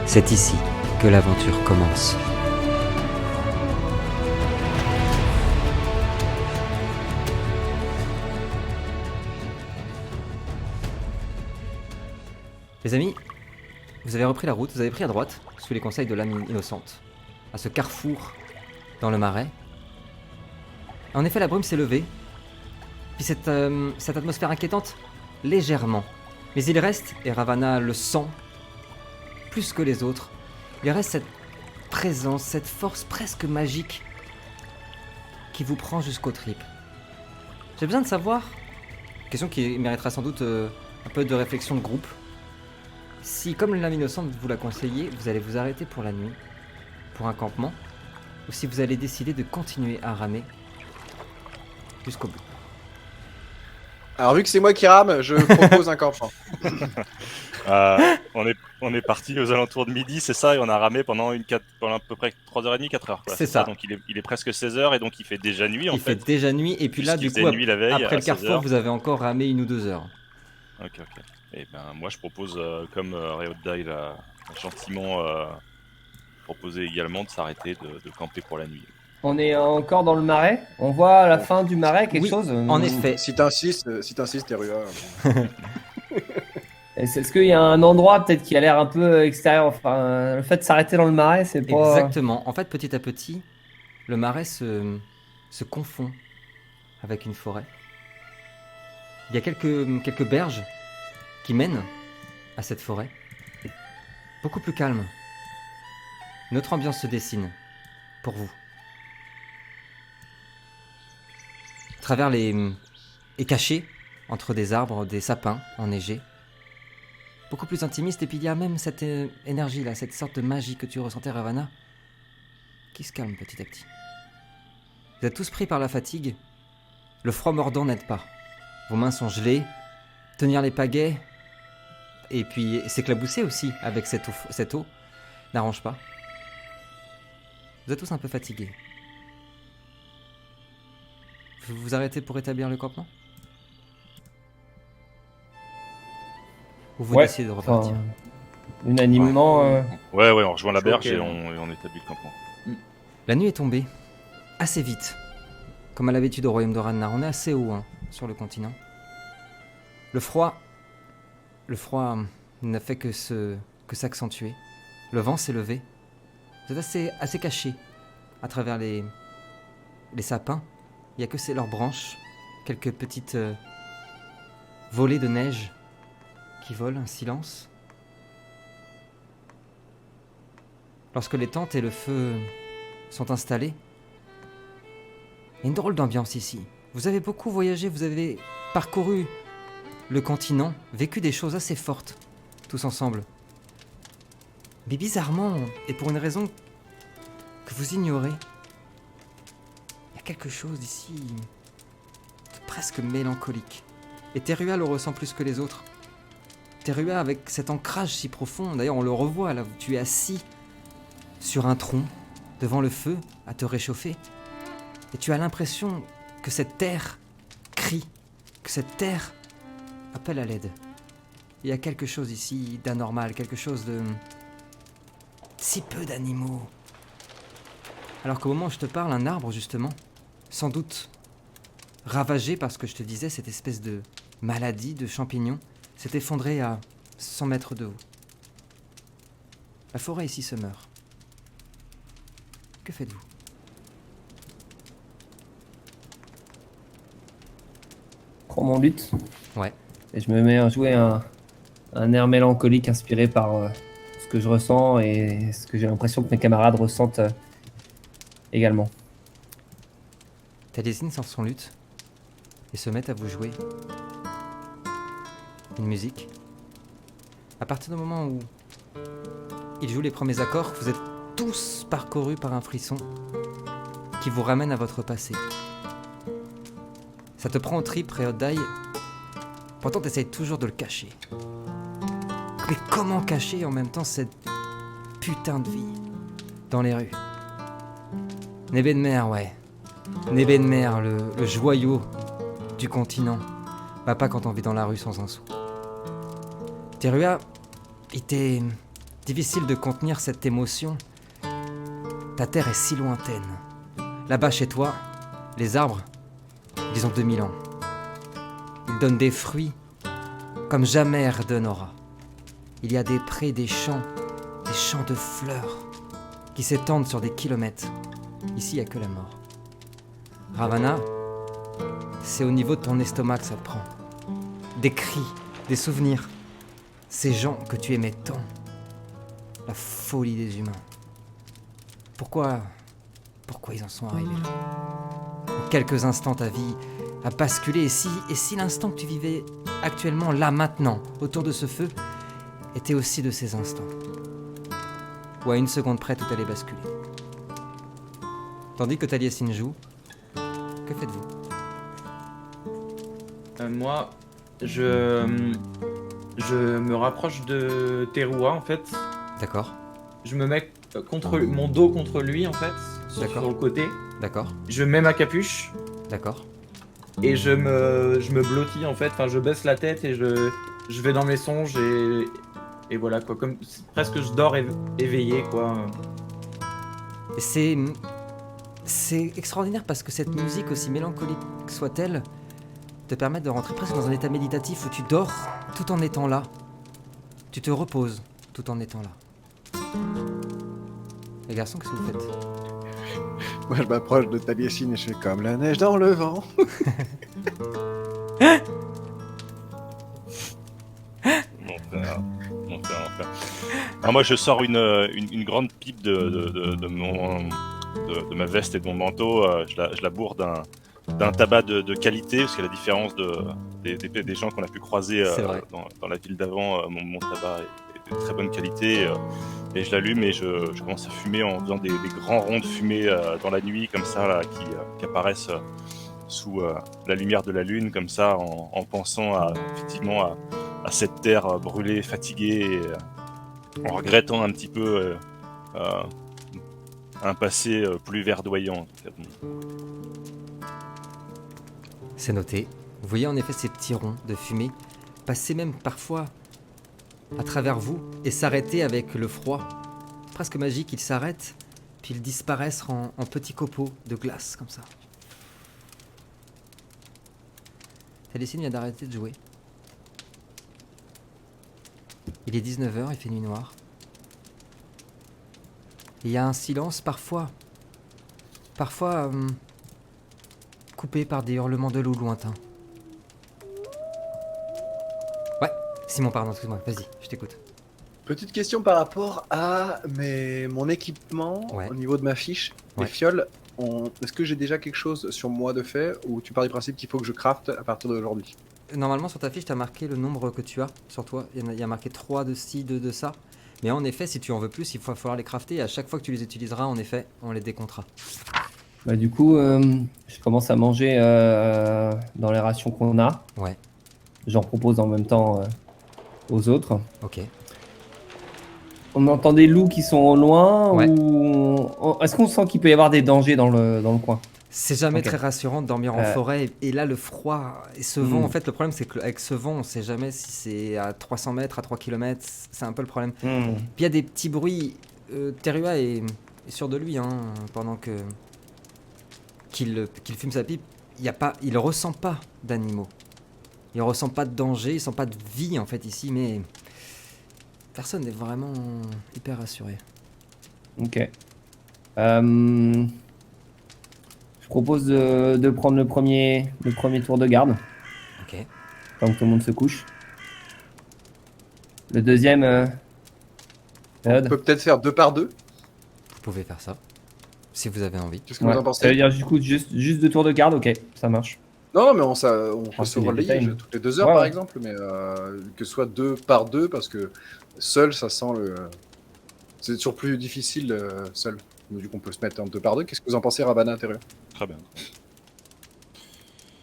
C'est ici que l'aventure commence. Les amis, vous avez repris la route, vous avez pris à droite, sous les conseils de l'âme innocente, à ce carrefour dans le marais. En effet, la brume s'est levée, puis cette atmosphère inquiétante, légèrement. Mais il reste, et Ravana le sent, plus que les autres, il reste cette présence, cette force presque magique qui vous prend jusqu'aux tripes. J'ai besoin de savoir, question qui méritera sans doute un peu de réflexion de groupe, si, comme l'âme innocente vous l'a conseillé, vous allez vous arrêter pour la nuit, pour un campement, ou si vous allez décider de continuer à ramer jusqu'au bout. Alors vu que c'est moi qui rame, je propose un campement. On est parti aux alentours de midi, c'est ça, et on a ramé pendant à peu près 3h30, 4h. C'est ça. Donc il est presque 16h et donc il fait déjà nuit Il fait déjà nuit, et puis là, du coup, nuit la veille, après le carrefour, 16h. vous avez encore ramé 1 ou 2 heures. Ok. Et ben moi je propose, comme Reodai l'a gentiment proposé également, de s'arrêter, de camper pour la nuit. On est encore dans le marais. On voit à la fin du marais quelque chose. En effet. Si t'insistes, Terua. Est-ce qu'il y a un endroit peut-être qui a l'air un peu extérieur? Enfin, le fait de s'arrêter dans le marais, c'est pas... Exactement. En fait, petit à petit, le marais se confond avec une forêt. Il y a quelques berges qui mènent à cette forêt. Beaucoup plus calme. Notre ambiance se dessine pour vous. À travers et caché entre des arbres, des sapins enneigés. Beaucoup plus intimiste, et puis il y a même cette énergie-là, cette sorte de magie que tu ressentais, Ravana, qui se calme petit à petit. Vous êtes tous pris par la fatigue. Le froid mordant n'aide pas. Vos mains sont gelées. Tenir les pagaies, et puis s'éclabousser aussi avec cette eau, n'arrange pas. Vous êtes tous un peu fatigués. Vous vous arrêtez pour établir le campement ? Ou vous décidez de repartir ? Unanimement... Ouais, on rejoint la berge Ok. et on établit le campement. La nuit est tombée, assez vite. Comme à l'habitude au royaume de Rannar, on est assez haut sur le continent. Le froid n'a fait que s'accentuer. Le vent s'est levé. Vous êtes assez cachés à travers les sapins. Il n'y a que leurs branches, quelques petites volées de neige qui volent, un silence. Lorsque les tentes et le feu sont installés, il y a une drôle d'ambiance ici. Vous avez beaucoup voyagé, vous avez parcouru le continent, vécu des choses assez fortes, tous ensemble. Mais bizarrement, et pour une raison que vous ignorez, il y a quelque chose ici de presque mélancolique. Et Terua le ressent plus que les autres. Terua avec cet ancrage si profond, d'ailleurs on le revoit là, tu es assis sur un tronc, devant le feu, à te réchauffer. Et tu as l'impression que cette terre crie, que cette terre appelle à l'aide. Il y a quelque chose ici d'anormal, quelque chose de... si peu d'animaux. Alors qu'au moment où je te parle, un arbre justement, sans doute ravagé par ce que je te disais, cette espèce de maladie de champignons, s'est effondré à 100 mètres de haut. La forêt ici se meurt. Que faites-vous ? Je prends mon luth. Ouais. Et je me mets à jouer un air mélancolique inspiré par ce que je ressens et ce que j'ai l'impression que mes camarades ressentent également. Taliesin sort son luth et se met à vous jouer une musique. À partir du moment où il joue les premiers accords, vous êtes tous parcourus par un frisson qui vous ramène à votre passé. Ça te prend au trip, Reodai. Pourtant, t'essayes toujours de le cacher. Mais comment cacher en même temps cette putain de vie dans les rues ? Nebenmer, ouais. Nebenmer, le joyau du continent. Bah pas quand on vit dans la rue sans un sou. Terua, il t'est Difficile de contenir cette émotion. Ta terre est si lointaine. Là-bas chez toi, les arbres, ils ont 2000 ans. Ils donnent des fruits comme jamais Erden aura. Il y a des prés, des champs de fleurs qui s'étendent sur des kilomètres. Ici, il n'y a que la mort. Ravana, c'est au niveau de ton estomac que ça te prend. Des cris, des souvenirs. Ces gens que tu aimais tant. La folie des humains. Pourquoi ils en sont arrivés là? En quelques instants, ta vie a basculé. Et si l'instant que tu vivais actuellement, là, maintenant, autour de ce feu, était aussi de ces instants? Ou à une seconde près, tout allait basculer. Tandis que Taliesin joue, que faites-vous? Moi, je me rapproche de Teruya en fait. D'accord, Je me mets contre mon dos contre lui en fait, D'accord. sur le côté. d'accord, Je mets ma capuche d'accord. et je me blottis en fait. Enfin, je baisse la tête et je vais dans mes songes et voilà quoi. Comme presque je dors éveillé quoi. Et c'est extraordinaire parce que cette musique, aussi mélancolique soit-elle, te permet de rentrer presque dans un état méditatif où tu dors tout en étant là. Tu te reposes tout en étant là. Les garçons, qu'est-ce que vous faites? Moi, je m'approche de Taliesin et je fais comme la neige dans le vent. Mon frère. Alors moi je sors une grande pipe de ma veste et de mon manteau, je la bourre d'un tabac de qualité, parce qu'à la différence des gens qu'on a pu croiser C'est vrai. dans la ville d'avant, mon tabac est de très bonne qualité, et je l'allume et je commence à fumer en faisant des grands ronds de fumée dans la nuit comme ça là, qui apparaissent sous la lumière de la lune comme ça, en pensant effectivement à cette terre brûlée, fatiguée, et, en regrettant un petit peu un passé plus verdoyant. En tout cas. C'est noté. Vous voyez en effet ces petits ronds de fumée passer même parfois à travers vous et s'arrêter avec le froid. Presque magique, ils s'arrêtent, puis ils disparaissent en petits copeaux de glace comme ça. Taliesin vient d'arrêter de jouer. Il est 19h, il fait nuit noire. Et il y a un silence parfois coupé par des hurlements de loup lointains. Ouais, Simon, pardon, excuse-moi, vas-y, je t'écoute. Petite question par rapport à mon équipement Ouais. au niveau de ma fiche. Les Ouais. fioles, est-ce que j'ai déjà quelque chose sur moi de fait ou tu pars du principe qu'il faut que je crafte à partir d'aujourd'hui? Normalement, sur ta fiche, tu as marqué le nombre que tu as sur toi. Il y a marqué 3 de ci, 2 de ça. Mais en effet, si tu en veux plus, il va falloir les crafter. Et à chaque fois que tu les utiliseras, en effet, on les décomptera. Bah, du coup, je commence à manger dans les rations qu'on a. Ouais, J'en propose en même temps aux autres. ok. On entend des loups qui sont au loin Ouais. ou est-ce qu'on sent qu'il peut y avoir des dangers dans le coin? C'est jamais Ok. très rassurant de dormir en forêt. Et là, le froid et ce vent, en fait, le problème, c'est qu'avec ce vent, on sait jamais si c'est à 300 mètres, à 3 km. C'est un peu le problème. Puis il y a des petits bruits. Teruya est sûr de lui, hein, pendant qu'il fume sa pipe. Il ressent pas d'animaux. Il ressent pas de danger, il sent pas de vie en fait ici, mais personne n'est vraiment hyper rassuré. Ok. Je propose de prendre le premier tour de garde, Ok. tant que tout le monde se couche. Le deuxième, On Ed. peut peut-être faire 2 par 2. Vous pouvez faire ça, si vous avez envie. Qu'est-ce que Ouais. vous en Ça veut pensez? dire du coup juste 2 tours de garde, ok, ça marche. Non, mais on peut Ah, se c'est des relayer détails. toutes les 2 heures Ouais, par ouais. exemple, mais que ce soit 2 par 2 parce que seul ça sent le. C'est toujours plus difficile seul. Donc, du coup, on peut se mettre en 2 par 2. Qu'est-ce que vous en pensez, Ravana intérieur? Très bien.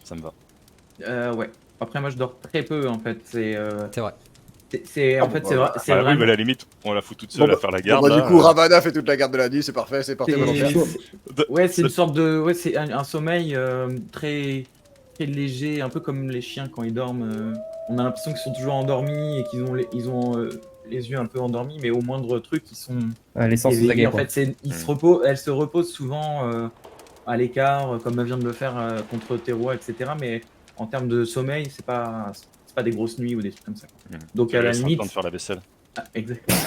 Ça me va. Ouais. Après moi je dors très peu en fait. C'est vrai. C'est en Ah, fait bon, c'est bah, vrai. C'est Ah oui, vraiment. mais à la limite, on la fout toute seule Bon, à faire la garde. Bon, là, du coup, Ravana fait toute la garde de la nuit, c'est parfait, c'est parti C'est- volontaire. Ouais, c'est une sorte de. Ouais, c'est un sommeil très, très léger, un peu comme les chiens quand ils dorment. On a l'impression qu'ils sont toujours endormis et qu'ils ont les yeux un peu endormis, mais au moindre truc, ils sont Les sens éveillés. aguets, En quoi. fait, elle se repose souvent à l'écart, comme elle vient de le faire contre Terroir, etc. Mais en termes de sommeil, c'est pas des grosses nuits ou des trucs comme ça. Donc Tu à la laisses un limite, temps de faire la vaisselle. ah, exactement.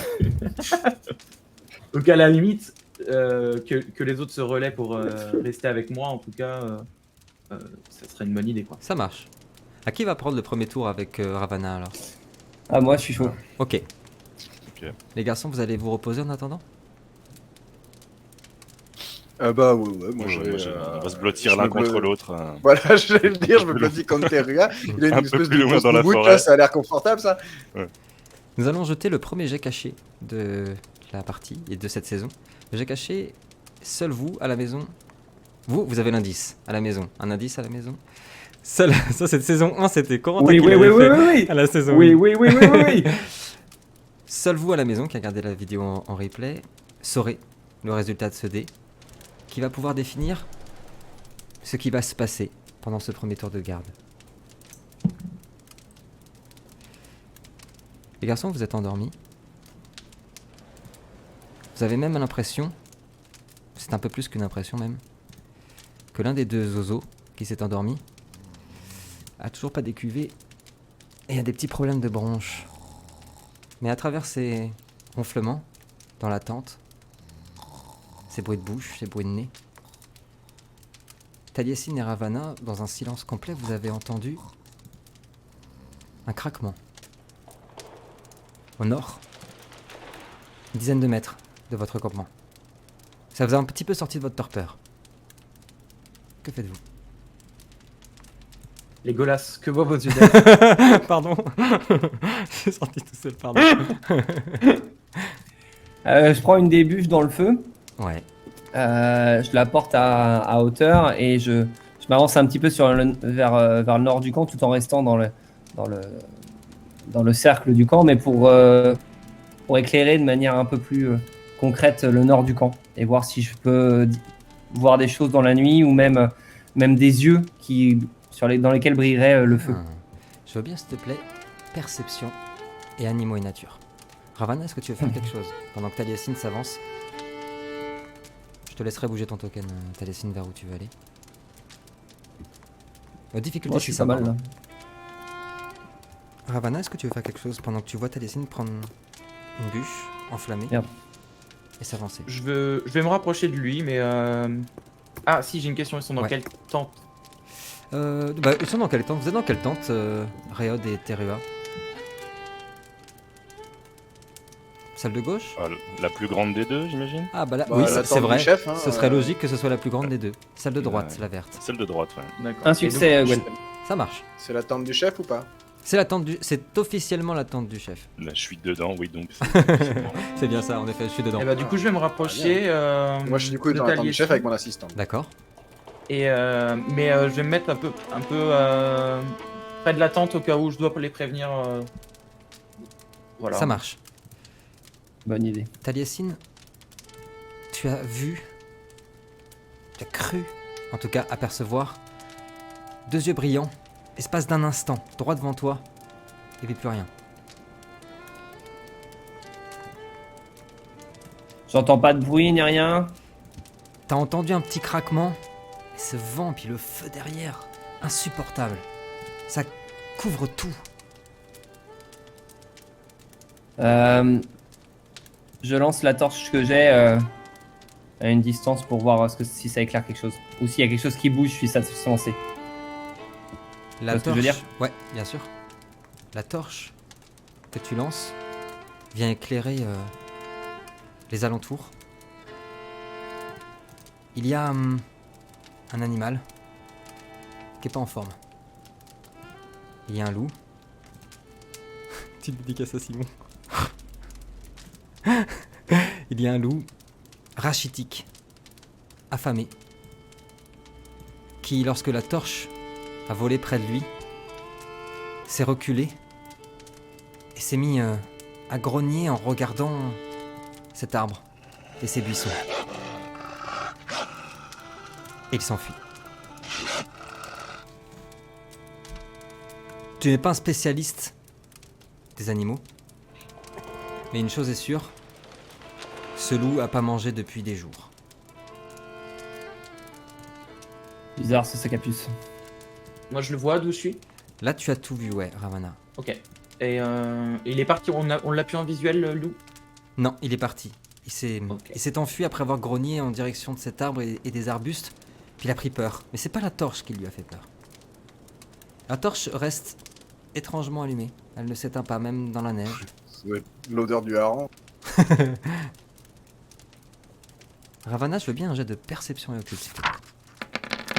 Donc à la limite, que les autres se relaient pour rester avec moi, en tout cas, ça serait une bonne idée, quoi. Ça marche. À qui va prendre le premier tour avec Ravana alors? Ah, moi, je suis chaud. Ok. Ok. Les garçons, vous allez vous reposer en attendant? Bah ouais, moi Ouais, je vais, on va se blottir je l'un me contre blo- l'autre. Voilà, je vais le dire, je me blottis contre Terria. Il a une Un peu espèce plus de loin grosse dans la bouboute, forêt. là, ça a l'air confortable ça. Nous allons jeter le premier jet caché de la partie et de cette saison. Le jet caché, seul vous à la maison. Vous avez l'indice à la maison. Un indice à la maison. Seul, ça cette saison 1, c'était Corentin Oui, qui oui, oui, l'avait oui, fait oui, oui. à la saison Oui, 1. oui, oui, oui, oui, oui. Seul vous à la maison qui a regardé la vidéo en replay saurez le résultat de ce dé qui va pouvoir définir ce qui va se passer pendant ce premier tour de garde. Les garçons, vous êtes endormis. Vous avez même l'impression, c'est un peu plus qu'une impression même, que l'un des deux zozos qui s'est endormi a toujours pas décuvé et a des petits problèmes de bronches. Mais à travers ces ronflements dans la tente, ces bruits de bouche, ces bruits de nez, Taliesin et Ravana, dans un silence complet, vous avez entendu un craquement. Au nord, une dizaine de mètres de votre campement. Ça vous a un petit peu sorti de votre torpeur. Que faites-vous? Les golasses, que voient vos yeux Pardon. J'ai sorti tout seul, pardon. Je prends une des bûches dans le feu. Ouais. Je la porte à hauteur et je m'avance un petit peu vers le nord du camp tout en restant dans le cercle du camp, mais pour éclairer de manière un peu plus concrète le nord du camp et voir si je peux voir des choses dans la nuit ou même des yeux dans lesquels brillerait le feu. Je veux bien, s'il te plaît, perception et animaux et nature. Ravana, est-ce que tu veux faire quelque chose pendant que Taliesin s'avance? Je te laisserai bouger ton token, Taliesin, vers où tu veux aller. Difficulté Moi, je suis 6, pas mal là. Ravana, est-ce que tu veux faire quelque chose pendant que tu vois Taliesin prendre une bûche enflammée Merde. et s'avancer? Je vais me rapprocher de lui, mais... Ah si, j'ai une question, ils sont dans Ouais. quelle tente? Ils sont dans quelle tente? Vous êtes dans quelle tente, Réod et Terua? Celle de gauche? Ah, la plus grande des deux, j'imagine. Ah bah là, Bah, oui, la c'est tente vrai. du chef, hein, Ce serait logique que ce soit la plus grande des deux. Celle de droite, Ouais. la verte. Celle de droite, ouais. D'accord. Un Et succès, donc, Gwen. Ça marche. C'est la tente du chef ou pas? C'est officiellement la tente du chef. Là, je suis dedans, oui, donc. C'est bien ça, en effet, je suis dedans. Eh bah, du coup, je vais me rapprocher. Moi je suis du coup de dans la tente du Taliesin. chef avec mon assistant. D'accord. Mais je vais me mettre un peu près de la tente au cas où je dois les prévenir. Voilà. Ça marche. Bonne idée. Taliesin, tu as cru, en tout cas apercevoir, deux yeux brillants, espace d'un instant, droit devant toi, et puis plus rien. J'entends pas de bruit ni rien. T'as entendu un petit craquement, et ce vent, puis le feu derrière, insupportable. Ça couvre tout. Je lance la torche que j'ai à une distance pour voir si ça éclaire quelque chose. Ou s'il y a quelque chose qui bouge, je suis censé. La vois ce que je veux torche, dire ouais, bien sûr. La torche que tu lances vient éclairer les alentours. Il y a un animal qui est pas en forme. Il y a un loup. Tu dédicaces à Simon. Il y a un loup rachitique, affamé, qui, lorsque la torche a volé près de lui, s'est reculé et s'est mis à grogner en regardant cet arbre et ces buissons. Et il s'enfuit. Tu n'es pas un spécialiste des animaux, Mais une chose est sûre, ce loup a pas mangé depuis des jours. Bizarre ce sac à puce. Moi, je le vois d'où je suis. Là, tu as tout vu, ouais, Ravana. Ok. Et il est parti, on l'a pu en visuel, le loup. Non, il est parti. Ok. Il s'est enfui après avoir grogné en direction de cet arbre et des arbustes. Puis il a pris peur. Mais c'est pas la torche qui lui a fait peur. La torche reste étrangement allumée. Elle ne s'éteint pas, même dans la neige. Ça doit être l'odeur du hareng. Ravana, je veux bien un jet de perception et occulte.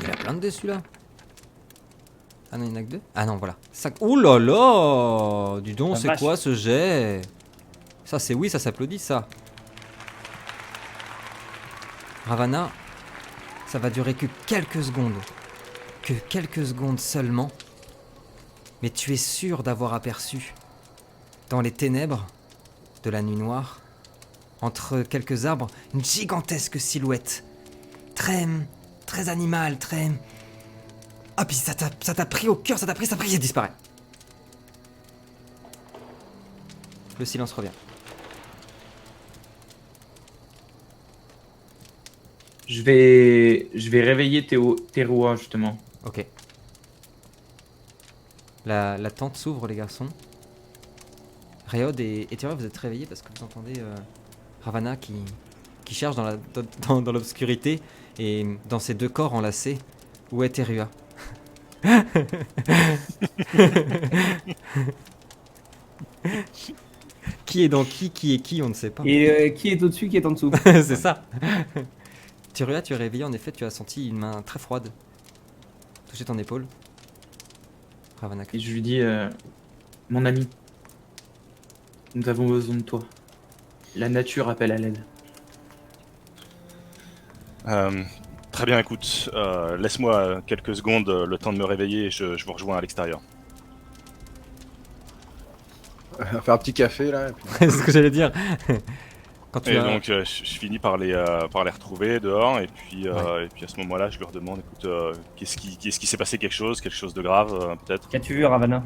Il a plein de dés celui-là. Ah non, il n'y en a que 2. Ah non, voilà. 5. Ouh là là! Dis donc, La c'est vache. quoi ce jet? Ça, c'est oui, ça s'applaudit, ça. Ravana, ça va durer que quelques secondes. Que quelques secondes seulement. Mais tu es sûr d'avoir aperçu, dans les ténèbres de la nuit noire, entre quelques arbres, une gigantesque silhouette. Très animale, très... Ah, puis ça t'a pris au cœur, ça t'a pris, et disparaît. Le silence revient. Je vais réveiller Teroa, justement. Ok. La tente s'ouvre, les garçons. Réod et Thierry, vous êtes réveillés parce que vous entendez Ravana qui cherche dans l'obscurité et dans ses 2 corps enlacés. Où est Terua? Qui est dans qui est qui, on ne sait pas. Et qui est au-dessus, qui est en dessous? C'est ça. Terua, tu es réveillé, en effet, tu as senti une main très froide toucher ton épaule. Ravana. Et je lui dis, mon ami, nous avons besoin de toi. La nature appelle à l'aide. Très bien, écoute, laisse-moi quelques secondes le temps de me réveiller et je vous rejoins à l'extérieur. On va faire un petit café là. Et puis... C'est ce que j'allais dire. Quand tu Et as... donc je finis par les retrouver dehors et puis Ouais. à ce moment-là je leur demande écoute qu'est-ce qui s'est passé, quelque chose de grave peut-être. Qu'as-tu vu, Ravana?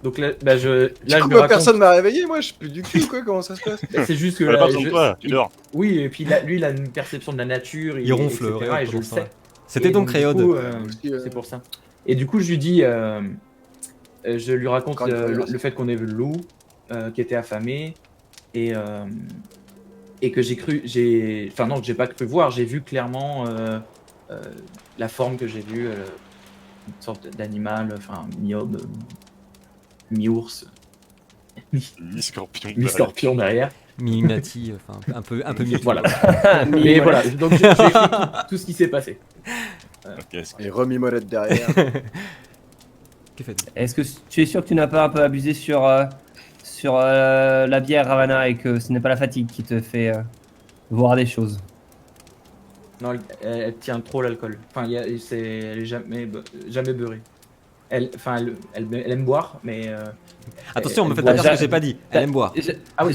Donc là, bah, je Du lui coup, raconte. personne m'a réveillé, moi je suis plus du cul quoi, comment ça se passe? C'est juste que On a là, pas besoin de toi, tu dors. Oui, et puis lui, il a une perception de la nature. Il ronfle, etc., Réod, et je pendant le ce temps-là. sais. C'était Et donc du Réod. coup, Aussi, c'est pour ça. Et du coup, je lui dis, je lui raconte Encore une fois, le fait qu'on ait vu le loup, qui était affamé, et que enfin non, que j'ai pas cru voir, j'ai vu clairement la forme que j'ai vue, une sorte d'animal, enfin mi-homme, mi-ours, Mi-scorpion. mi-scorpion derrière. Minati, enfin un peu mieux. Voilà. Mais Et voilà, donc j'ai écrit tout ce qui s'est passé. Ok, Et remis molette derrière. Que faites-vous? Est-ce que tu es sûr que tu n'as pas un peu abusé sur la bière, Ravana, et que ce n'est pas la fatigue qui te fait voir des choses? Non, elle tient trop l'alcool. Enfin, elle est jamais beurrée. Elle aime boire, mais. Attention, me elle faites pas boit dire ce que ja- j'ai pas dit. Elle aime boire. Ah oui,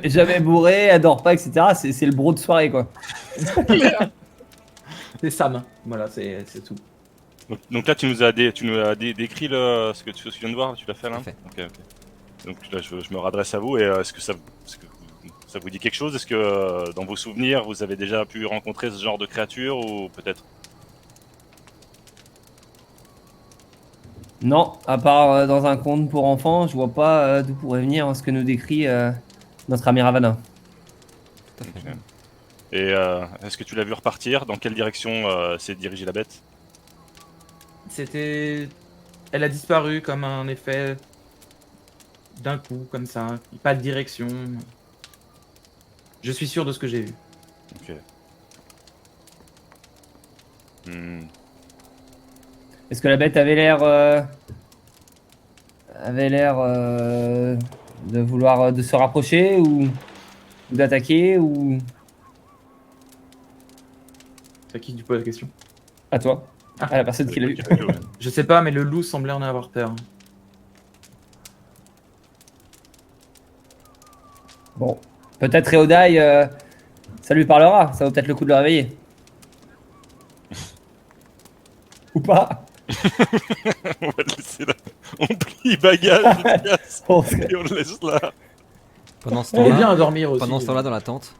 Jamais bourré, elle dort pas, etc. C'est le bro de soirée, quoi. c'est Sam. Voilà, c'est tout. donc là tu nous as décrit ce que tu viens de voir, tu l'as fait là. Tout à fait. Ok. Donc là je me radresse à vous et est-ce que ça vous dit quelque chose? Est-ce que dans vos souvenirs vous avez déjà pu rencontrer ce genre de créature ou peut-être? Non, à part dans un conte pour enfants, je vois pas d'où pourrait venir ce que nous décrit notre ami Ravana. Tout à fait. Ok. Et est-ce que tu l'as vu repartir? Dans quelle direction s'est dirigée la bête? Elle a disparu comme un effet d'un coup, comme ça. Pas de direction. Je suis sûr de ce que j'ai vu. Ok. Hmm. Est-ce que la bête avait l'air de vouloir de se rapprocher ou d'attaquer ou C'est à qui tu poses la question? à toi? À la personne qui l'a vu. Je sais pas, mais le loup semblait en avoir peur. Bon, peut-être Réodai, ça lui parlera, ça vaut peut-être le coup de le réveiller. Ou pas? On va le laisser là. On plie bagage, on se casse, Bon, c'est- et on le laisse là. Pendant ce Il est bien temps-là, à dormir aussi. pendant ce temps-là dans la tente,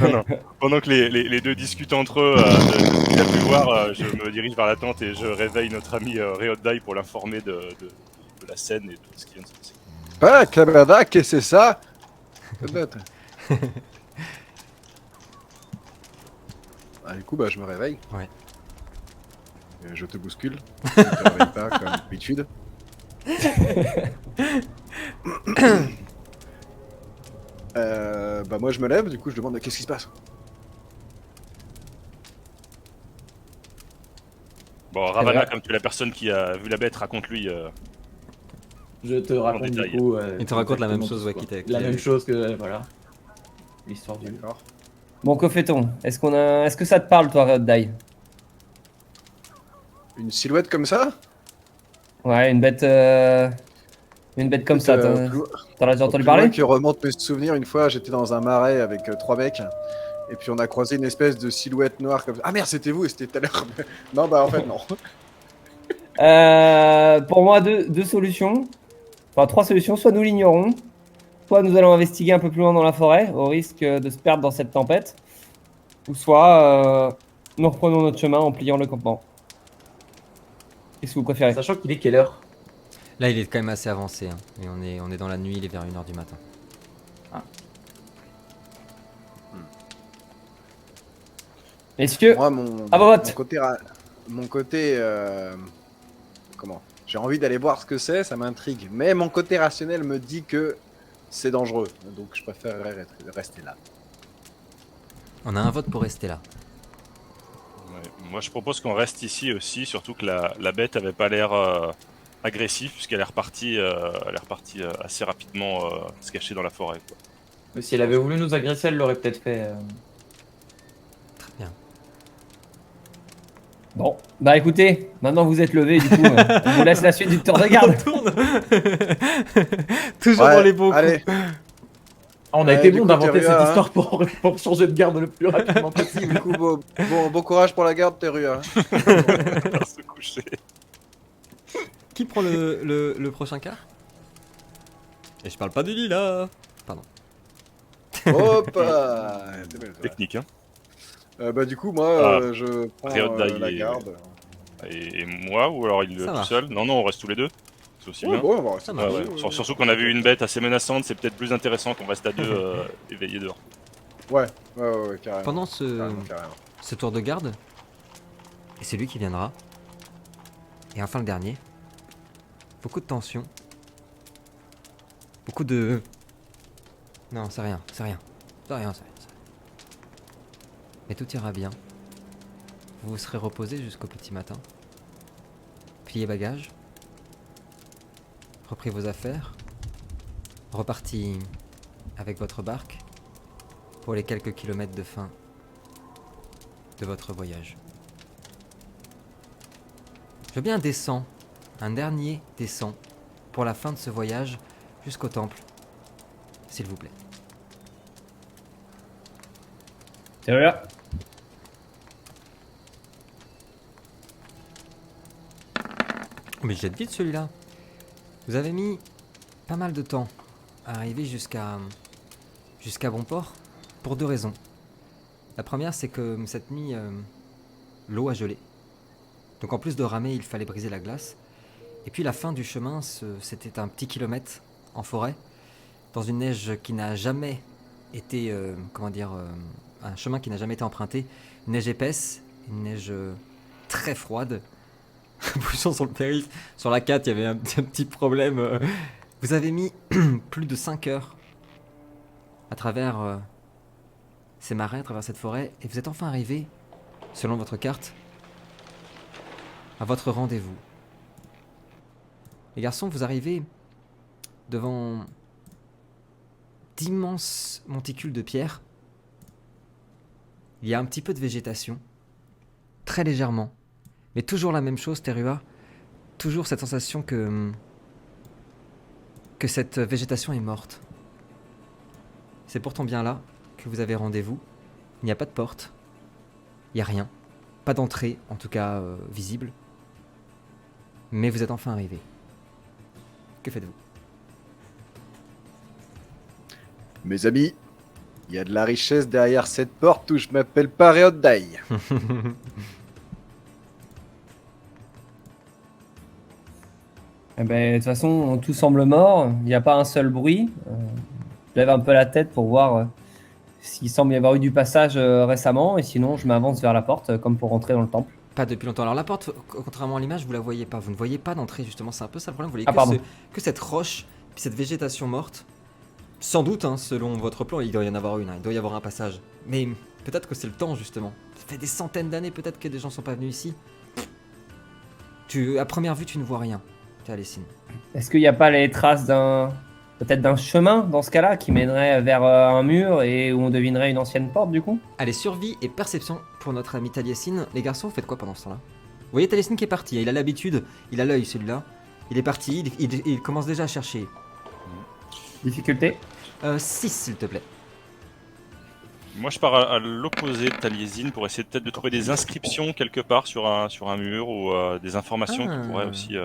Non, non. Pendant que les deux discutent entre eux de ce qu'il a pu voir, je me dirige vers la tente et je réveille notre ami Reodai pour l'informer de la scène et de ce qui vient de se passer. Ah, camarade, qu'est-ce que c'est ça? Peut-être. Ah, du coup, bah, je me réveille. Ouais. Et je te bouscule. Je ne te réveille pas comme d'habitude. Bah, moi, je me lève, du coup, je demande qu'est-ce qui se passe. Bon, Ravana, vrai. comme tu es la personne qui a vu la bête, raconte-lui. Je te raconte détail. du coup. Il te raconte la même exactement chose, tout, ouais, quoi. qui La a même vu. chose que voilà. L'histoire du. D'accord. Bon, que fait-on? Est-ce que ça te parle, toi, Reddai? Une silhouette comme ça? Ouais, une bête comme ça. Écoute, T'en as déjà plus entendu loin parler? qui remonte mes souvenirs, une fois, j'étais dans un marais avec 3 mecs. Et puis on a croisé une espèce de silhouette noire comme ça. Ah merde, c'était vous et c'était tout à l'heure. Non, bah en fait, non. Pour moi, deux solutions. Enfin, trois solutions. Soit nous l'ignorons, soit nous allons investiguer un peu plus loin dans la forêt, au risque de se perdre dans cette tempête. Ou soit nous reprenons notre chemin en pliant le campement. Qu'est-ce que vous préférez? Sachant qu'il est quelle heure? Là, il est quand même assez avancé. Hein. Et on est dans la nuit, il est vers 1h du matin. Messieurs, Moi, mon vote. côté. Mon côté. Comment? J'ai envie d'aller voir ce que c'est, ça m'intrigue. Mais mon côté rationnel me dit que c'est dangereux. Donc je préférerais rester là. On a un vote pour rester là. Ouais. Moi, je propose qu'on reste ici aussi, surtout que la bête avait pas l'air agressive, puisqu'elle est repartie, assez rapidement se cacher dans la forêt. Quoi. Mais si elle avait voulu nous agresser, elle l'aurait peut-être fait. Très bien. Bon, bah écoutez, maintenant vous êtes levés, du coup, on vous laisse la suite du tour de garde. Tourne Toujours Ouais, dans les bons coups. allez, Ah, on a Ouais, été du bon coup, d'inventer Terua, cette hein. histoire pour changer de garde le plus rapidement possible. du coup, bon courage pour la garde, Terua. Alors, se coucher. Qui prend le prochain quart? Et je parle pas du lit là. Hop t'es belle, toi. Technique, hein. Bah du coup, moi, je prends Reodai la et- garde. Et moi, ou alors il Ça est tout marche. seul? Non, non, on reste tous les deux. C'est aussi Ouais, bien. bon, on va rester Ça Ouais, marche. ouais. Surtout qu'on a vu une bête assez menaçante, c'est peut-être plus intéressant qu'on reste à deux éveillés dehors. Ouais, carrément. Pendant Carrément. ce tour de garde, et c'est lui qui viendra. Et enfin le dernier. Beaucoup de tension. Beaucoup de... Non, c'est rien, c'est rien. C'est rien, c'est rien. Mais tout ira bien. Vous vous serez reposé jusqu'au petit matin. Pliez bagages. Repris vos affaires. Reparti avec votre barque pour les quelques kilomètres de fin de votre voyage. Je veux bien un dernier descend pour la fin de ce voyage jusqu'au temple, s'il vous plaît. C'est là. Mais jette vite celui-là. Vous avez mis pas mal de temps à arriver jusqu'à bon port pour 2 raisons. La première, c'est que cette nuit, l'eau a gelé. Donc en plus de ramer, il fallait briser la glace. Et puis la fin du chemin, c'était un petit kilomètre en forêt, dans une neige qui n'a jamais été, un chemin qui n'a jamais été emprunté. Une neige épaisse, une neige très froide. Poussant sur le périph', sur la 4, il y avait un petit problème. Vous avez mis plus de 5 heures à travers ces marais, à travers cette forêt, et vous êtes enfin arrivé, selon votre carte, à votre rendez-vous. Les garçons, vous arrivez devant d'immenses monticules de pierre. Il y a un petit peu de végétation, très légèrement. Mais toujours la même chose, Terua. Toujours cette sensation que cette végétation est morte. C'est pourtant bien là que vous avez rendez-vous. Il n'y a pas de porte. Il n'y a rien. Pas d'entrée, en tout cas visible. Mais vous êtes enfin arrivé. Que faites-vous? Mes amis, il y a de la richesse derrière cette porte où je m'appelle pas Réoddaï. Eh ben, de toute façon, tout semble mort. Il n'y a pas un seul bruit. Je lève un peu la tête pour voir s'il semble y avoir eu du passage récemment. Et sinon, je m'avance vers la porte comme pour rentrer dans le temple. Pas depuis longtemps. Alors la porte, contrairement à l'image, vous la voyez pas. Vous ne voyez pas d'entrée justement. C'est un peu ça le problème. Vous voyez Ah, pardon. que cette roche, puis cette végétation morte. Sans doute, hein, selon votre plan, il doit y en avoir une. Hein, il doit y avoir un passage. Mais peut-être que c'est le temps justement. Ça fait des centaines d'années peut-être que des gens sont pas venus ici. À première vue, tu ne vois rien. Taliesin. Est-ce qu'il n'y a pas les traces peut-être d'un chemin dans ce cas-là qui mènerait vers un mur et où on devinerait une ancienne porte du coup? Allez, survie et perception pour notre ami Taliesin. Les garçons, vous faites quoi pendant ce temps-là? Vous voyez Taliesin qui est parti. Il a l'habitude, il a l'œil celui-là. Il est parti, il commence déjà à chercher. Difficulté? 6 s'il te plaît. Moi, je pars à l'opposé de Taliesin pour essayer peut-être de trouver des inscriptions quelque part sur un mur ou des informations qui pourraient aussi.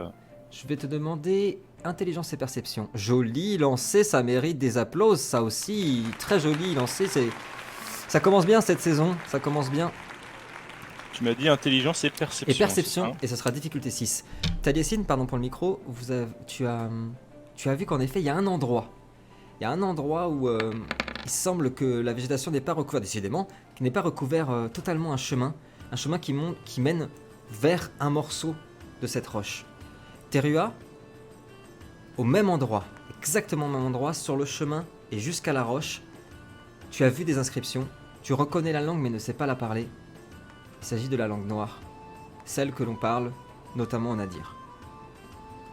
Je vais te demander intelligence et perception. Joli lancé, ça mérite des applauses, ça aussi. Très joli lancé, ça commence bien cette saison, ça commence bien. Tu m'as dit intelligence et perception. Et perception, c'est ça, hein et ça sera difficulté 6. Taliesin, pardon pour le micro, tu as vu qu'en effet, il y a un endroit. Il y a un endroit où il semble que la végétation n'est pas recouverte, décidément, qui n'est pas recouvert totalement un chemin qui mène vers un morceau de cette roche. Terua, au même endroit, exactement au même endroit, sur le chemin et jusqu'à la roche, tu as vu des inscriptions, tu reconnais la langue mais ne sais pas la parler. Il s'agit de la langue noire, celle que l'on parle notamment en Nadir.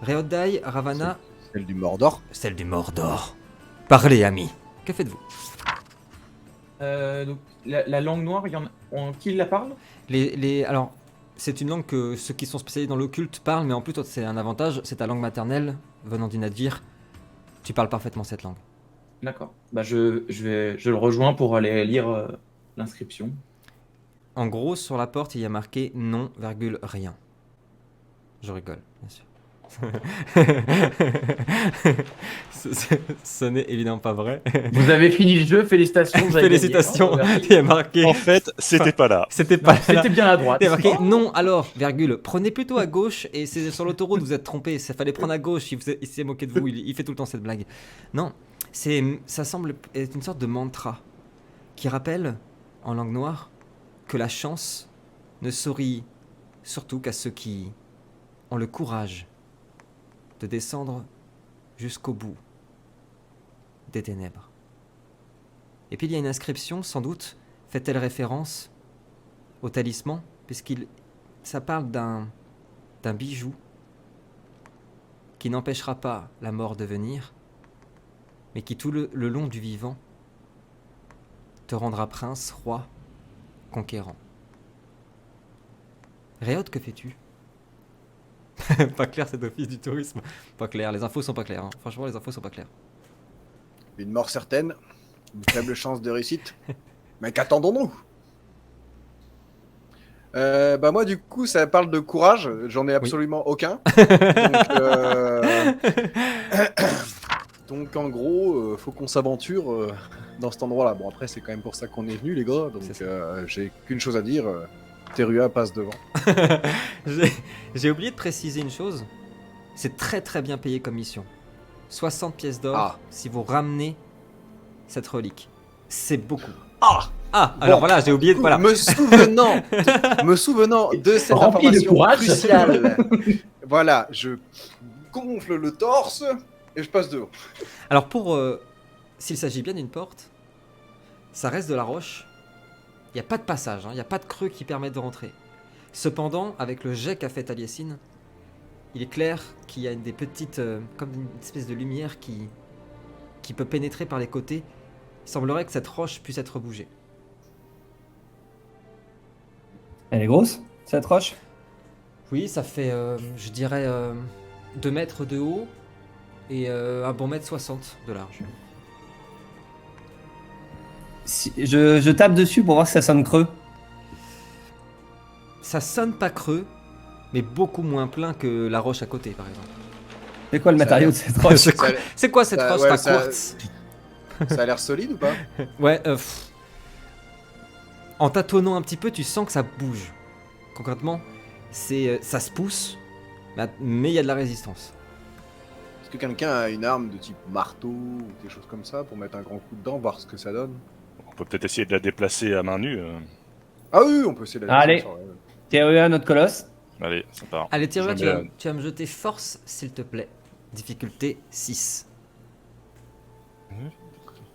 Réoddaï, Ravana, Celle du Mordor. celle du Mordor. Parlez, amis. Que faites-vous? Donc, la langue noire, qui la parle? Alors, c'est une langue que ceux qui sont spécialisés dans l'occulte parlent, mais en plus, toi, c'est un avantage, c'est ta langue maternelle, venant du Nadir. Tu parles parfaitement cette langue. D'accord. Bah, je le rejoins pour aller lire l'inscription. En gros, sur la porte, il y a marqué non, virgule, rien. Je rigole, bien sûr. Ce n'est évidemment pas vrai. Vous avez fini le jeu, félicitations. Vous avez Félicitations, gagné. Oh, merci. il y a marqué. En fait, c'était pas là. C'était Non, pas C'était bien à droite. Il y a marqué non, alors, virgule, prenez plutôt à gauche, et c'est sur l'autoroute, vous êtes trompé, ça fallait prendre à gauche, il s'est moqué de vous, il fait tout le temps cette blague. Non, ça semble être une sorte de mantra qui rappelle, en langue noire, que la chance ne sourit surtout qu'à ceux qui ont le courage de descendre jusqu'au bout des ténèbres. Et puis il y a une inscription, sans doute, fait-elle référence au talisman, ça parle d'un bijou qui n'empêchera pas la mort de venir, mais qui tout le long du vivant te rendra prince, roi, conquérant. Réod, que fais-tu? Pas clair cet office du tourisme. Pas clair, les infos sont pas claires. Hein. Franchement, les infos sont pas claires. Une mort certaine, une faible chance de réussite. Mais qu'attendons-nous? Bah moi du coup ça parle de courage, j'en ai absolument aucun. Donc en gros, faut qu'on s'aventure dans cet endroit-là. Bon après c'est quand même pour ça qu'on est venu les gars, donc j'ai qu'une chose à dire, Terua passe devant. J'ai oublié de préciser une chose, c'est très très bien payé comme mission. 60 pièces d'or si vous ramenez cette relique. C'est beaucoup. Alors voilà, j'ai oublié de... Voilà. Me souvenant de cette Rempli de information courage. cruciale, voilà, je gonfle le torse et je passe devant. Alors s'il s'agit bien d'une porte, ça reste de la roche. Il n'y a pas de passage, il n'y a pas de creux qui permettent de rentrer. Cependant, avec le jet qu'a fait Taliesin, il est clair qu'il y a des petites... comme une espèce de lumière qui peut pénétrer par les côtés. Il semblerait que cette roche puisse être bougée. Elle est grosse, cette roche? Oui, ça fait, je dirais, 2 mètres de haut et un bon mètre 60 de large. Je tape dessus pour voir si ça sonne creux. Ça sonne pas creux, mais beaucoup moins plein que la roche à côté, par exemple. C'est quoi le matériau de cette roche? C'est quoi cette roche? C'est un quartz. Ça a l'air solide ou pas? Ouais, en tâtonnant un petit peu, tu sens que ça bouge. Concrètement, ça se pousse, mais il y a de la résistance. Est-ce que quelqu'un a une arme de type marteau ou quelque chose comme ça pour mettre un grand coup dedans, voir ce que ça donne? On peut peut-être essayer de la déplacer à main nue. Ah oui, on peut essayer de la Allez. descendre, ouais. Théria, notre colosse. Allez, ça part. Allez, Thierry, Je mets, tu vas me jeter force, s'il te plaît. Difficulté 6. C'est quoi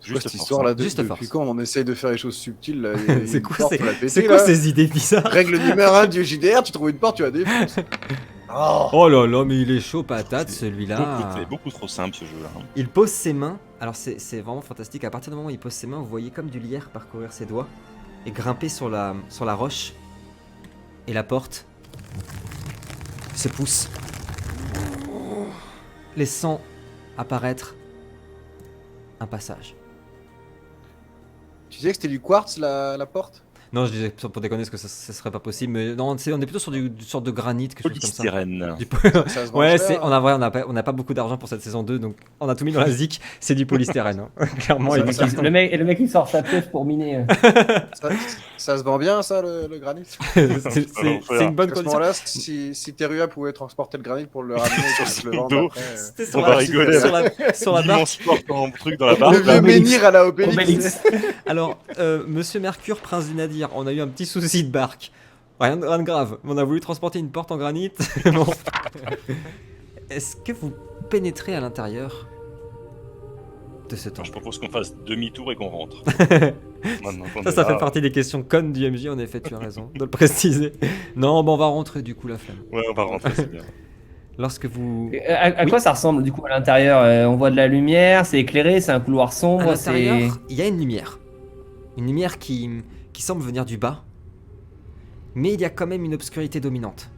Juste cette force, histoire là Juste depuis force. quand on essaye de faire les choses subtiles là, il y a C'est une quoi, porte, faut la péter, c'est quoi là. ces idées bizarres? Règle numéro 1 du JDR, tu trouves une porte, tu la défonces. Oh. Oh là là, mais il est chaud patate C'est celui-là. C'est beaucoup trop simple ce jeu-là. Il pose ses mains, alors c'est vraiment fantastique, à partir du moment où il pose ses mains, vous voyez comme du lierre parcourir ses doigts et grimper sur la roche. Et la porte se pousse, laissant apparaître un passage. Tu disais que c'était du quartz la porte? Non, je disais pour déconner, parce que ça serait pas possible, mais non, on est plutôt sur une sorte de granit, quelque chose comme ça. Polystyrène. Du Ça se vend Ouais, cher, on n'a pas beaucoup d'argent pour cette saison 2, donc on a tout mis dans la zik, c'est du polystyrène. Hein. Clairement, Ça- il ça- Le mec il sort sa pioche pour miner. ça se vend bien ça le granit? c'est une bonne À ce condition. moment-là, si Terua pouvait transporter le granit pour le ramener et pour le vendre dos. après. C'était On va rigoler sur la barre. L'immense porte en truc dans la Le barre. vieux Obélix. menhir à la Obélix. Obélix. Alors, Monsieur Mercure, prince du Nadir, on a eu un petit souci de barque. Rien de grave. On a voulu transporter une porte en granit. Bon. Est-ce que vous pénétrez à l'intérieur de ce temple? Je propose qu'on fasse demi-tour et qu'on rentre. Maintenant qu'on est Ça là, fait partie des questions connes du MJ, en effet, tu as raison de le préciser. Non, bon, on va rentrer du coup la flemme. Ouais, on va rentrer, c'est bien. Lorsque vous... À Oui. quoi ça ressemble du coup à l'intérieur? On voit de la lumière, c'est éclairé, c'est un couloir À sombre, c'est. l'intérieur, il y a une lumière. Une lumière qui semble venir du bas. Mais il y a quand même une obscurité dominante.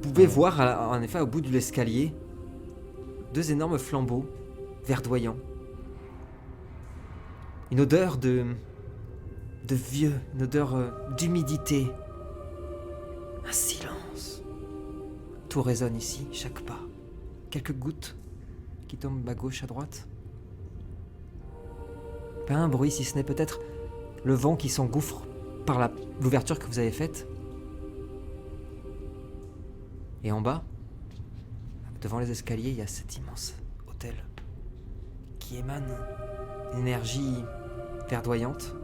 Vous pouvez voir, en effet, au bout de l'escalier, deux énormes flambeaux verdoyants. Une odeur de vieux, une odeur d'humidité. Un silence. Tout résonne ici, chaque pas. Quelques gouttes qui tombent à gauche, à droite. Pas un bruit, si ce n'est peut-être le vent qui s'engouffre par l'ouverture que vous avez faite. Et en bas, devant les escaliers, il y a cet immense hôtel qui émane une énergie verdoyante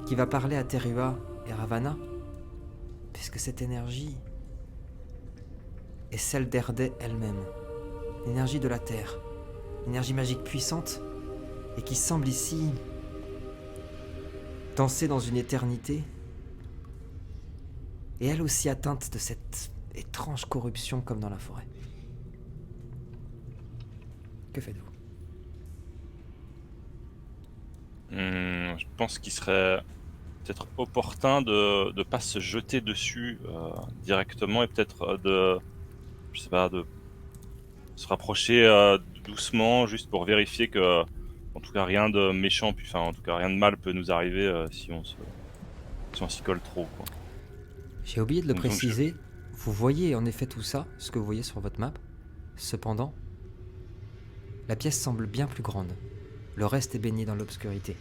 qui va parler à Terua et Ravana, puisque cette énergie est celle d'Erdé elle-même, l'énergie de la Terre, une énergie magique puissante et qui semble ici danser dans une éternité, et elle aussi atteinte de cette étrange corruption comme dans la forêt. Que faites-vous? Je pense qu'il serait peut-être opportun de ne pas se jeter dessus directement et peut-être je sais pas, de se rapprocher doucement juste pour vérifier que, en tout cas, rien de méchant, puis enfin, en tout cas, rien de mal peut nous arriver si on s'y colle trop, quoi. J'ai oublié de le Donc, préciser, vous voyez en effet tout ça, ce que vous voyez sur votre map. Cependant, la pièce semble bien plus grande. Le reste est baigné dans l'obscurité.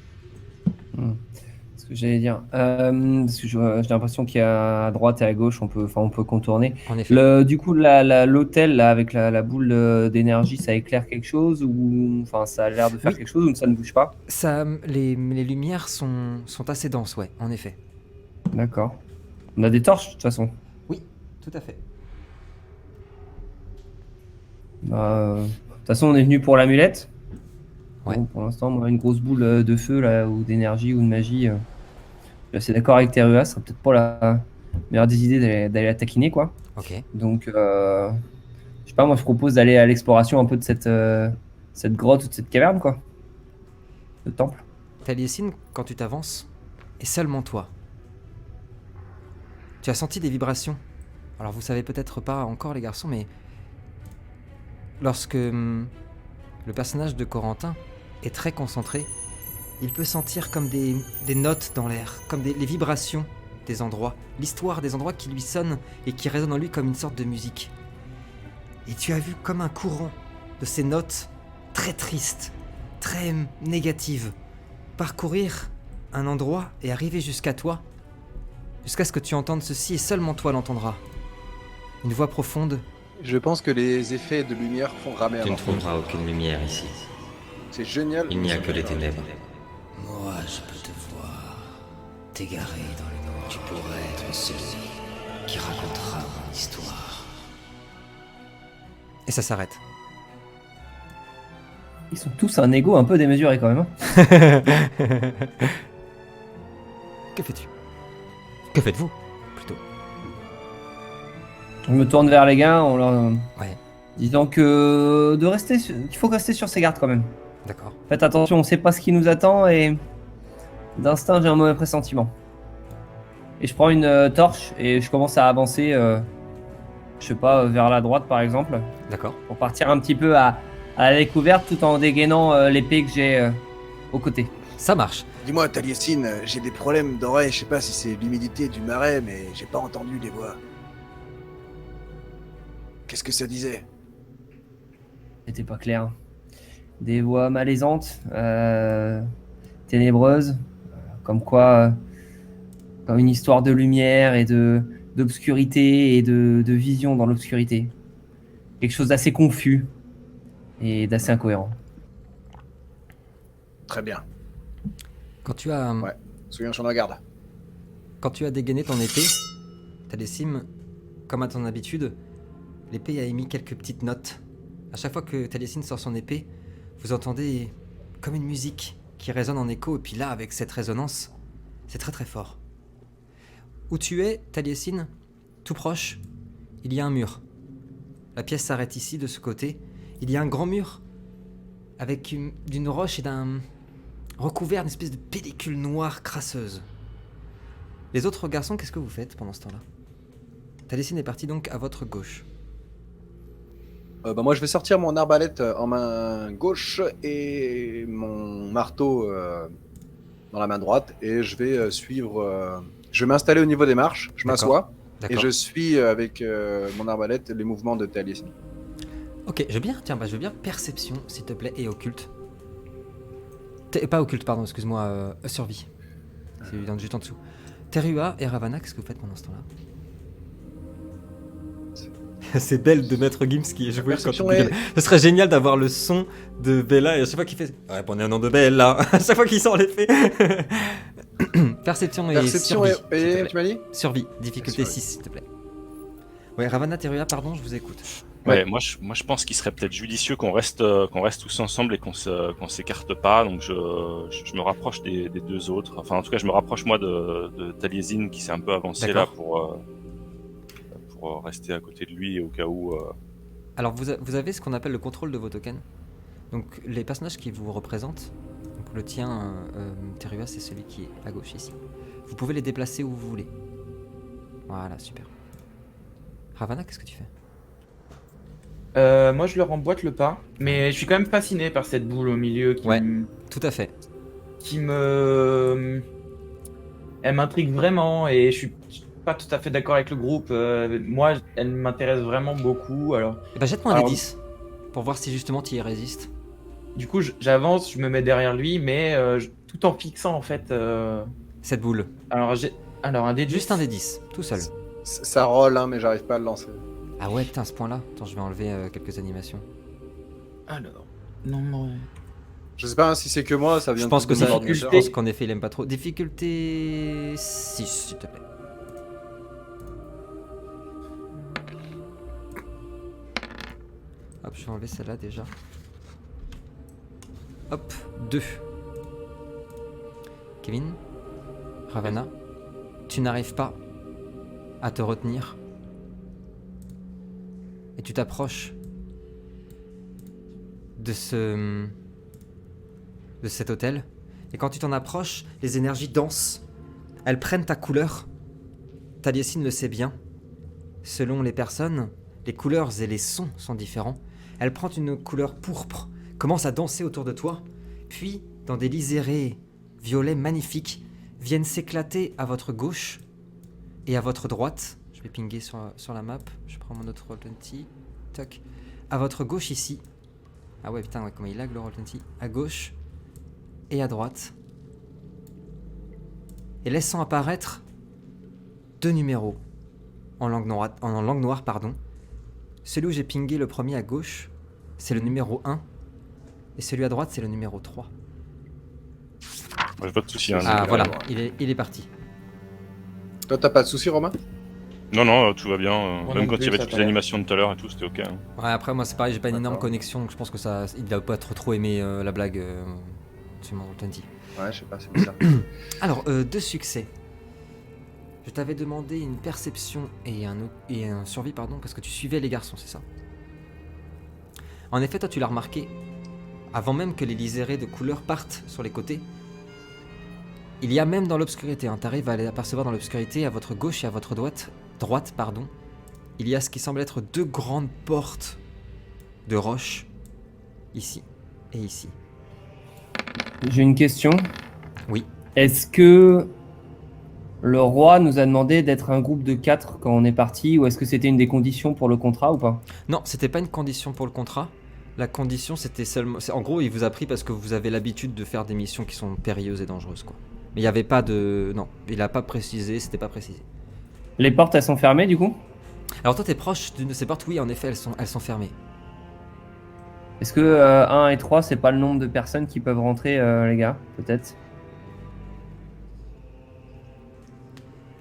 Ce que j'allais dire. Parce que j'ai l'impression qu'il y a à droite et à gauche, on peut contourner. En effet. Du coup, l'hôtel là, avec la boule d'énergie, ça éclaire quelque chose ou enfin ça a l'air de faire Oui. quelque chose ou ça ne bouge pas? Ça, les lumières sont assez denses, ouais, en effet. D'accord. On a des torches de toute façon. Oui, tout à fait. De toute façon, on est venu pour l'amulette. Ouais. Bon, pour l'instant, moi, une grosse boule de feu là, ou d'énergie ou de magie. Je suis assez d'accord avec Terua, ce serait peut-être pas la meilleure des idées d'aller la taquiner, quoi. Ok. Donc, je sais pas, moi je propose d'aller à l'exploration un peu de cette grotte ou de cette caverne, quoi. Le temple. Taliesin, quand tu t'avances, et seulement toi, tu as senti des vibrations. Alors vous savez peut-être pas encore les garçons, mais lorsque le personnage de Corentin est très concentré, il peut sentir comme des notes dans l'air, comme les vibrations des endroits, l'histoire des endroits qui lui sonnent et qui résonnent en lui comme une sorte de musique. Et tu as vu comme un courant de ces notes très tristes très négative. Parcourir un endroit et arriver jusqu'à toi, jusqu'à ce que tu entendes ceci et seulement toi l'entendras. Une voix profonde. Je pense que les effets de lumière font ramer à Tu ne mort. trouveras aucune lumière ici. C'est génial. Il n'y a que les ténèbres. Moi, je peux te voir, t'égarer dans le noir. Tu pourrais être celui qui racontera mon histoire. Et ça s'arrête. Ils sont tous un ego un peu démesuré quand même. Hein. Que fais-tu? Que faites-vous, plutôt? Je me tourne vers les gars en leur Ouais, disant que qu'il faut rester sur ses gardes quand même. d'accord. Faites attention, on sait pas ce qui nous attend et d'instinct j'ai un mauvais pressentiment. Et je prends une torche et je commence à avancer, je sais pas, vers la droite par exemple, D'accord. pour partir un petit peu à la découverte tout en dégainant l'épée que j'ai au côté. Ça marche. Dis-moi, Taliesin, j'ai des problèmes d'oreille. Je sais pas si c'est l'humidité du marais, mais j'ai pas entendu les voix. Qu'est-ce que ça disait? C'était pas clair. Des voix malaisantes, ténébreuses, comme quoi, comme une histoire de lumière et d'obscurité et de vision dans l'obscurité. Quelque chose d'assez confus et d'assez incohérent. Très bien. Quand tu as, Ouais. Souviens, je suis en garde. quand tu as dégainé ton épée, Taliesin, comme à ton habitude, l'épée a émis quelques petites notes. À chaque fois que Taliesin sort son épée, vous entendez comme une musique qui résonne en écho, et puis là, avec cette résonance, c'est très très fort. Où tu es, Taliesin, tout proche, il y a un mur. La pièce s'arrête ici, de ce côté. Il y a un grand mur, avec d'une roche et d'un recouvert d'une espèce de pellicule noire crasseuse. Les autres garçons, qu'est-ce que vous faites pendant ce temps-là? Taliesin est parti donc à votre gauche. Moi, je vais sortir mon arbalète en main gauche et mon marteau dans la main droite, et je vais suivre. Je vais m'installer au niveau des marches. Je D'accord. m'assois et D'accord. je suis avec mon arbalète les mouvements de Taliesin. Ok, je veux bien perception, s'il te plaît, et occulte. Pas occulte, pardon, excuse-moi, survie. C'est juste en dessous. Terua et Ravana, qu'est-ce que vous faites pendant ce temps-là? C'est Belle de Maître Gims qui est joué quand perception il est- dégueule. Ce serait génial d'avoir le son de Bella et à chaque fois qu'il fait répondez au nom de Bella, à chaque fois qu'il sort l'effet. Perception et Perception survie. et, s'il te plaît. tu m'as dit? Survie, difficulté Survie. 6, s'il te plaît. Ouais, Ravana, Terua, pardon, je vous écoute. Ouais, moi je pense qu'il serait peut-être judicieux qu'on reste tous ensemble et qu'on s'écarte pas. Donc je me rapproche des deux autres. Enfin, en tout cas, je me rapproche moi de Taliesin qui s'est un peu avancé là D'accord. pour rester à côté de lui au cas où. Alors vous avez ce qu'on appelle le contrôle de vos tokens. Donc les personnages qui vous représentent, donc le tien, Terua, c'est celui qui est à gauche ici. Vous pouvez les déplacer où vous voulez. Voilà, super. Ravana, qu'est-ce que tu fais? Moi, je leur emboîte le pas, mais je suis quand même fasciné par cette boule au milieu qui, Ouais. Tout à fait. Elle m'intrigue vraiment et je suis pas tout à fait d'accord avec le groupe. Moi, elle m'intéresse vraiment beaucoup. Alors, Eh ben, jette-moi un des Alors- 10 pour voir si justement tu y résistes. du coup, j'avance, je me mets derrière lui, mais tout en fixant en fait. Cette boule. Alors, un dé de Juste un des 10, tout seul. Ça roll, hein, mais j'arrive pas à le lancer. Ah ouais, putain, à ce point-là. Attends, je vais enlever quelques animations. Alors, non. Je sais pas hein, si c'est que moi, ça vient Je pense de que ça. mon Je ordinateur. pense qu'en effet, il aime pas trop. Difficulté 6, s'il te plaît. Hop, je vais enlever celle-là déjà. Hop, 2. Kevin, Ravana, tu n'arrives pas à te retenir. Et tu t'approches de cet hôtel. Et quand tu t'en approches, les énergies dansent. Elles prennent ta couleur. Taliesin le sait bien. Selon les personnes, les couleurs et les sons sont différents. Elle prend une couleur pourpre, commence à danser autour de toi, puis, dans des lisérés violets magnifiques, viennent s'éclater à votre gauche et à votre droite. Je vais pinguer sur la map, je prends mon autre Roll20. Toc. À votre gauche ici, Ah ouais, putain, ouais, comment il lag le Roll20. À gauche et à droite. Et laissant apparaître 2 numéros en langue noire, pardon. Celui où j'ai pingé le premier à gauche, c'est le numéro 1. Et celui à droite, c'est le numéro 3. Ouais, pas de soucis. Hein, Ah donc, voilà, ouais. il est parti. Toi, t'as pas de soucis, Romain? Non, tout va bien. Moi Même non quand plus, il y avait ça toutes a les l'air. animations de tout à l'heure et tout, c'était ok. Hein. Ouais, après, moi, c'est pareil, j'ai pas une énorme D'accord. connexion, donc je pense que ça. Il doit pas trop aimer la blague sur mon Roll20. Ouais, je sais pas, c'est bizarre. Alors, 2 succès. Je t'avais demandé une perception et un survie, pardon, parce que tu suivais les garçons, c'est ça? En effet, toi, tu l'as remarqué, avant même que les liserés de couleur partent sur les côtés, il y a même dans l'obscurité, hein, tu arrives à les apercevoir dans l'obscurité, à votre gauche et à votre droite, il y a ce qui semble être 2 grandes portes de roche, ici et ici. J'ai une question. Oui. Est-ce que le roi nous a demandé d'être un groupe de 4 quand on est parti, ou est-ce que c'était une des conditions pour le contrat ou pas? Non, c'était pas une condition pour le contrat. La condition, c'était seulement... En gros, il vous a pris parce que vous avez l'habitude de faire des missions qui sont périlleuses et dangereuses, quoi. Mais il n'y avait pas de... Non, il a pas précisé, c'était pas précisé. Les portes, elles sont fermées du coup? Alors toi, t'es proche d'une de ces portes, oui, en effet, elles sont fermées. Est-ce que 1 et 3, c'est pas le nombre de personnes qui peuvent rentrer, les gars? Peut-être.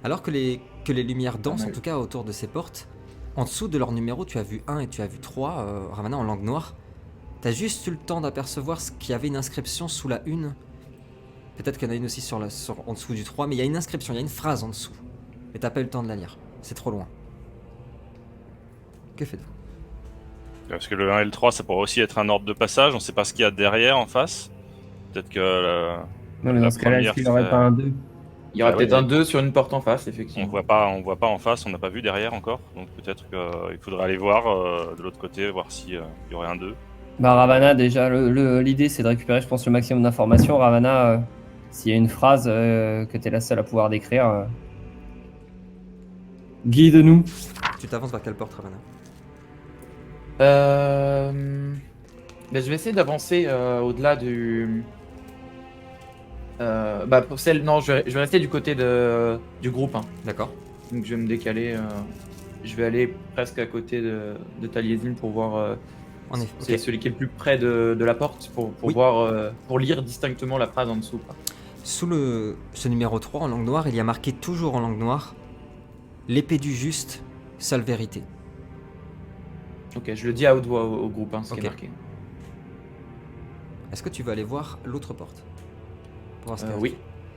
Alors que les lumières dansent, en mal. tout cas autour de ces portes, en dessous de leur numéro, tu as vu 1 et tu as vu 3, Ravana en langue noire. T'as juste eu le temps d'apercevoir qu'il y avait une inscription sous la 1. Peut-être qu'il y en a une aussi en dessous du 3, mais il y a une inscription, il y a une phrase en dessous. Mais t'as pas eu le temps de la lire, c'est trop loin. Que faites-vous? Parce que le 1 et le 3, ça pourrait aussi être un ordre de passage. On sait pas ce qu'il y a derrière en face. Peut-être que Non, mais dans la ce cas-là, est-ce première, qu'il n'y aurait c'est- pas un 2? Il y aura Ah peut-être ouais, un 2 sur une porte en face, on effectivement. voit pas en face, on n'a pas vu derrière encore. Donc peut-être qu'il faudrait aller voir de l'autre côté, voir s'il y aurait un 2. Bah Ravana, déjà, l'idée c'est de récupérer, je pense, le maximum d'informations. Ravana, s'il y a une phrase que tu es la seule à pouvoir décrire, guide-nous. Tu t'avances vers quelle porte, Ravana? Ben, je vais essayer d'avancer au-delà du. Bah, pour celle. Non, je vais rester du côté du groupe 1. D'accord. Donc je vais me décaler. Je vais aller presque à côté de Taliesin pour voir. En effet, C'est ok. celui qui est le plus près de la porte pour Oui. voir. Pour lire distinctement la phrase en dessous, quoi. Sous ce numéro 3 en langue noire, il y a marqué toujours en langue noire l'épée du juste, seule vérité. Ok, je le dis à haute voix au groupe 1, ce qui Ok. est marqué. Est-ce que tu veux aller voir l'autre porte pour voir ce qu'il y a? Oui.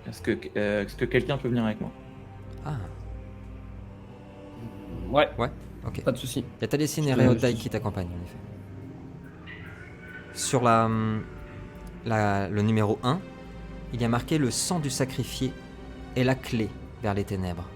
Est-ce que quelqu'un peut venir avec moi? Ah, Ouais, ok. pas de souci. Il y a Taliesin et Je- Reodai je- qui t'accompagnent, en effet. Sur le numéro 1, il y a marqué le sang du sacrifié est la clé vers les ténèbres.